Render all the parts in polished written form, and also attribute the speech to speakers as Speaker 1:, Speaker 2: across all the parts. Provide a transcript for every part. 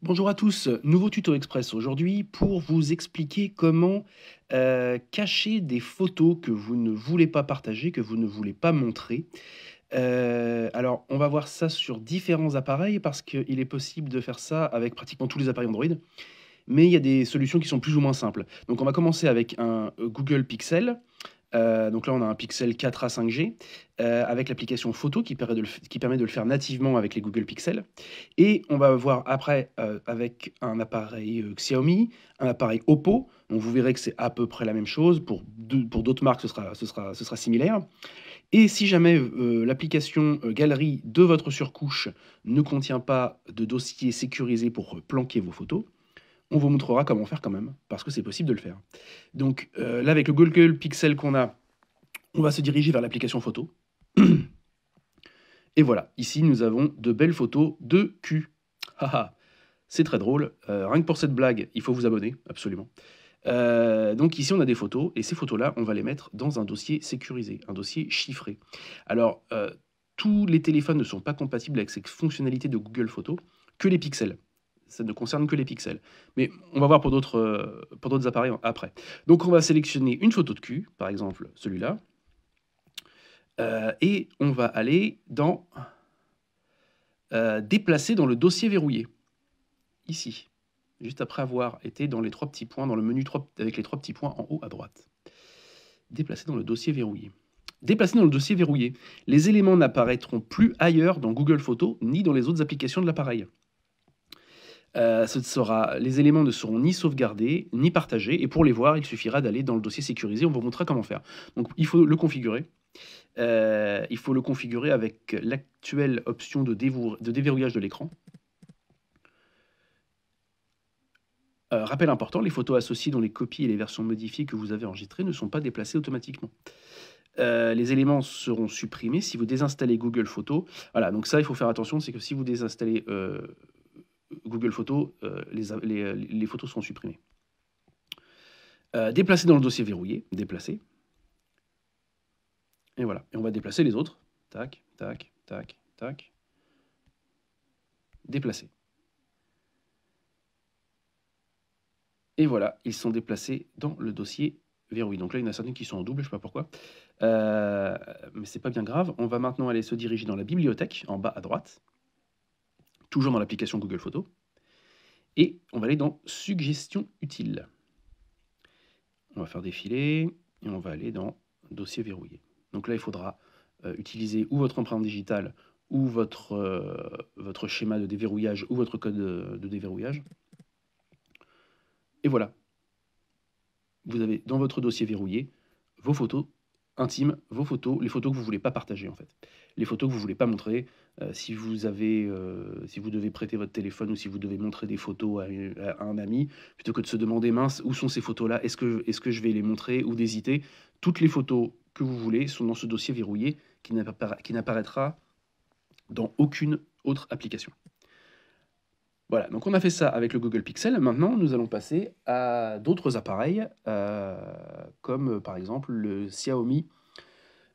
Speaker 1: Bonjour à tous, nouveau tuto express aujourd'hui pour vous expliquer comment, cacher des photos que vous ne voulez pas partager, que vous ne voulez pas montrer. Alors on va voir ça sur différents appareils parce qu'il est possible de faire ça avec pratiquement tous les appareils Android, mais il y a des solutions qui sont plus ou moins simples. Donc on va commencer avec un, Google Pixel. Donc là, on a un Pixel 4 à 5G, avec l'application photo qui permet de le faire nativement avec les Google Pixel. Et on va voir après, avec un appareil, Xiaomi, un appareil Oppo. Donc vous verrez que c'est à peu près la même chose. Pour d'autres marques, ce sera similaire. Et si jamais, l'application, galerie de votre surcouche ne contient pas de dossier sécurisé pour, planquer vos photos, on vous montrera comment faire quand même, parce que c'est possible de le faire. Donc, là, avec le Google Pixel qu'on a, on va se diriger vers l'application photo. Et voilà, ici, nous avons de belles photos de cul. Haha, c'est très drôle. Rien que pour cette blague, il faut vous abonner, absolument. Donc ici, on a des photos, et ces photos-là, on va les mettre dans un dossier sécurisé, un dossier chiffré. Alors, tous les téléphones ne sont pas compatibles avec ces fonctionnalités de Google Photos, que les pixels. Ça ne concerne que les pixels. Mais on va voir pour d'autres appareils après. Donc on va sélectionner une photo de cul, par exemple celui-là, et on va aller dans déplacer dans le dossier verrouillé, ici, juste après avoir été dans les trois petits points, dans le menu avec les trois petits points en haut à droite. Déplacer dans le dossier verrouillé. Déplacer dans le dossier verrouillé. Les éléments n'apparaîtront plus ailleurs dans Google Photos ni dans les autres applications de l'appareil. Les éléments ne seront ni sauvegardés, ni partagés, et pour les voir, il suffira d'aller dans le dossier sécurisé, on vous montrera comment faire. Donc il faut le configurer. Il faut le configurer avec l'actuelle option de déverrouillage de l'écran. Rappel important, les photos associées dans les copies et les versions modifiées que vous avez enregistrées ne sont pas déplacées automatiquement. Les éléments seront supprimés si vous désinstallez Google Photos. Voilà, donc ça, il faut faire attention, c'est que si vous désinstallez Google Photos, les photos seront supprimées. Déplacer dans le dossier verrouillé, déplacer. Et voilà, et on va déplacer les autres. Tac, tac, tac, tac. Déplacer. Et voilà, ils sont déplacés dans le dossier verrouillé. Donc là, il y en a certaines qui sont en double, je ne sais pas pourquoi. Mais c'est pas bien grave. On va maintenant aller se diriger dans la bibliothèque, en bas à droite. Toujours dans l'application Google Photos. Et on va aller dans Suggestions utiles. On va faire défiler, et on va aller dans Dossier verrouillé. Donc là, il faudra utiliser ou votre empreinte digitale, ou votre schéma de déverrouillage, ou votre code de déverrouillage. Et voilà. Vous avez dans votre dossier verrouillé vos photos intimes, vos photos, les photos que vous ne voulez pas partager en fait. Les photos que vous ne voulez pas montrer. Si vous devez prêter votre téléphone ou si vous devez montrer des photos à un ami, plutôt que de se demander mince, où sont ces photos-là, est-ce que je vais les montrer ou d'hésiter, toutes les photos que vous voulez sont dans ce dossier verrouillé qui n'apparaîtra dans aucune autre application. Voilà, donc on a fait ça avec le Google Pixel. Maintenant, nous allons passer à d'autres appareils, comme par exemple le Xiaomi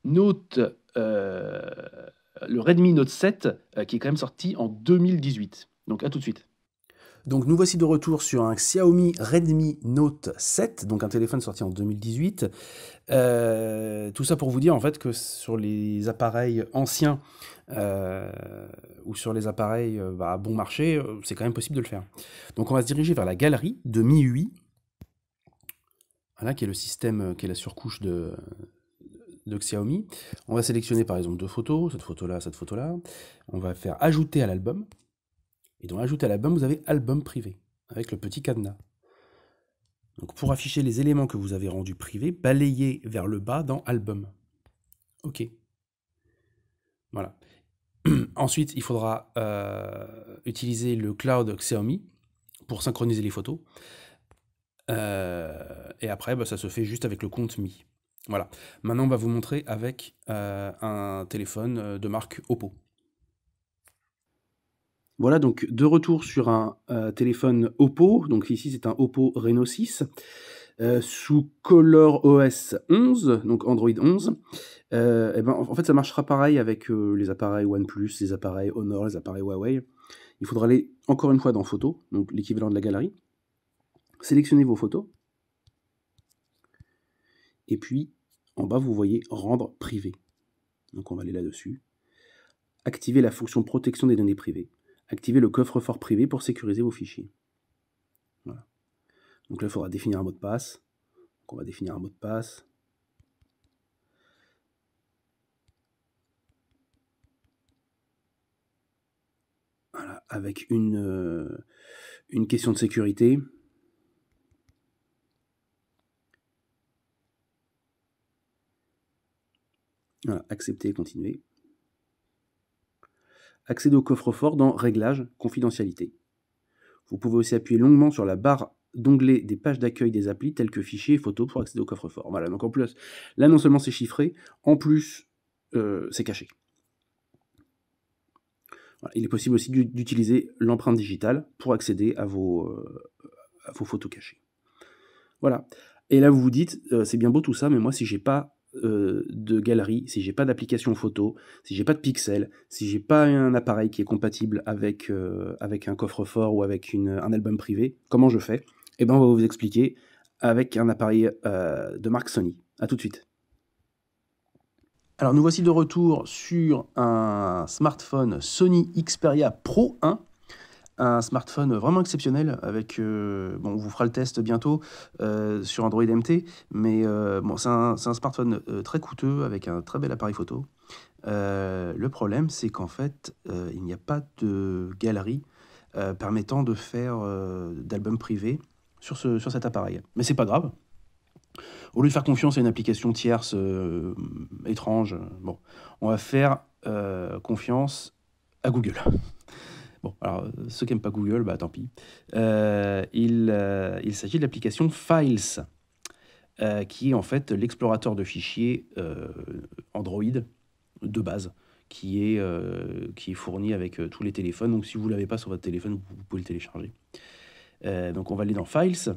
Speaker 1: Note, le Redmi Note 7, qui est quand même sorti en 2018. Donc à tout de suite. Donc nous voici de retour sur un Xiaomi Redmi Note 7, donc un téléphone sorti en 2018. Tout ça pour vous dire en fait que sur les appareils anciens ou sur les appareils à bon marché, c'est quand même possible de le faire. Donc on va se diriger vers la galerie de MIUI, voilà, qui est le système, qui est la surcouche de Xiaomi. On va sélectionner par exemple deux photos, cette photo-là, cette photo-là. On va faire ajouter à l'album. Et dans ajouter à l'album, vous avez album privé, avec le petit cadenas. Donc pour afficher les éléments que vous avez rendus privés, balayez vers le bas dans album. OK. Voilà. Ensuite, il faudra utiliser le cloud Xiaomi pour synchroniser les photos. Et après, ça se fait juste avec le compte Mi. Voilà. Maintenant, on va vous montrer avec un téléphone de marque Oppo. Voilà, donc de retour sur un téléphone Oppo. Donc ici, c'est un Oppo Reno 6 sous ColorOS 11, donc Android 11. En fait, ça marchera pareil avec les appareils OnePlus, les appareils Honor, les appareils Huawei. il faudra aller encore une fois dans Photos, donc l'équivalent de la galerie. Sélectionnez vos photos. Et puis, en bas, vous voyez Rendre privé. Donc on va aller là-dessus. Activez la fonction protection des données privées. Activez le coffre-fort privé pour sécuriser vos fichiers. Voilà. Donc là, il faudra définir un mot de passe. Donc on va définir un mot de passe. Voilà, avec une question de sécurité. Voilà, accepter et continuer. Accéder au coffre-fort dans Réglages, confidentialité. Vous pouvez aussi appuyer longuement sur la barre d'onglet des pages d'accueil des applis telles que fichiers et photos pour accéder au coffre-fort. Voilà, donc en plus, là non seulement c'est chiffré, en plus c'est caché. Voilà, il est possible aussi d'utiliser l'empreinte digitale pour accéder à vos photos cachées. Voilà. Et là vous vous dites, c'est bien beau tout ça, mais moi si j'ai pas de galerie, si j'ai pas d'application photo, si j'ai pas de pixels, si j'ai pas un appareil qui est compatible avec un coffre-fort ou avec un album privé, comment je fais? Eh ben on va vous expliquer avec un appareil de marque Sony. A tout de suite. Alors nous voici de retour sur un smartphone Sony Xperia Pro 1. Un smartphone vraiment exceptionnel avec, bon, on vous fera le test bientôt sur Android MT, mais bon, c'est un smartphone très coûteux avec un très bel appareil photo. Le problème, c'est qu'en fait, il n'y a pas de galerie permettant de faire d'albums privés sur cet appareil. Mais c'est pas grave. Au lieu de faire confiance à une application tierce étrange, bon, on va faire confiance à Google. Bon, alors, ceux qui n'aiment pas Google, bah tant pis. Il s'agit de l'application Files, qui est en fait l'explorateur de fichiers Android de base, qui est fourni avec tous les téléphones. Donc si vous ne l'avez pas sur votre téléphone, vous pouvez le télécharger. Donc on va aller dans Files.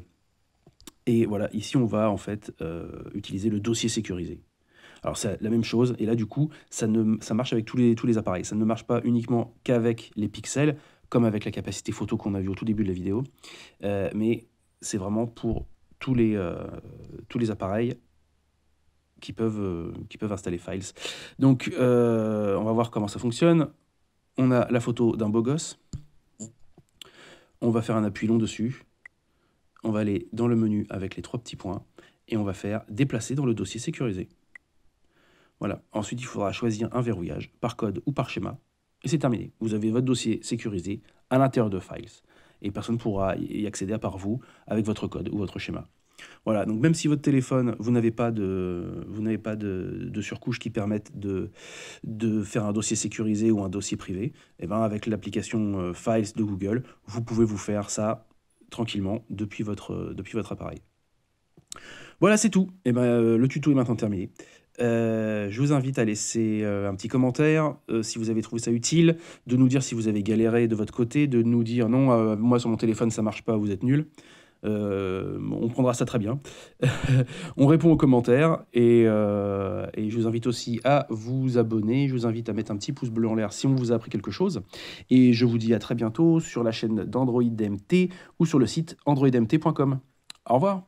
Speaker 1: Et voilà, ici on va en fait utiliser le dossier sécurisé. Alors c'est la même chose, et là du coup, ça marche avec tous les appareils. Ça ne marche pas uniquement qu'avec les pixels, comme avec la capacité photo qu'on a vu au tout début de la vidéo, mais c'est vraiment pour tous les appareils qui peuvent installer Files. Donc on va voir comment ça fonctionne. On a la photo d'un beau gosse. On va faire un appui long dessus. On va aller dans le menu avec les 3 petits points, et on va faire déplacer dans le dossier sécurisé. Voilà. Ensuite, il faudra choisir un verrouillage, par code ou par schéma, et c'est terminé. Vous avez votre dossier sécurisé à l'intérieur de Files, et personne ne pourra y accéder à part vous, avec votre code ou votre schéma. Voilà, donc même si votre téléphone, vous n'avez pas de surcouche qui permettent de faire un dossier sécurisé ou un dossier privé, et ben avec l'application Files de Google, vous pouvez vous faire ça tranquillement depuis votre appareil. Voilà, c'est tout. Et ben, le tuto est maintenant terminé. Je vous invite à laisser un petit commentaire si vous avez trouvé ça utile, de nous dire si vous avez galéré de votre côté, de nous dire non, moi sur mon téléphone ça marche pas, vous êtes nuls. On prendra ça très bien. On répond aux commentaires et je vous invite aussi à vous abonner. Je vous invite à mettre un petit pouce bleu en l'air si on vous a appris quelque chose. Et je vous dis à très bientôt sur la chaîne d'Android MT ou sur le site androidmt.com. Au revoir.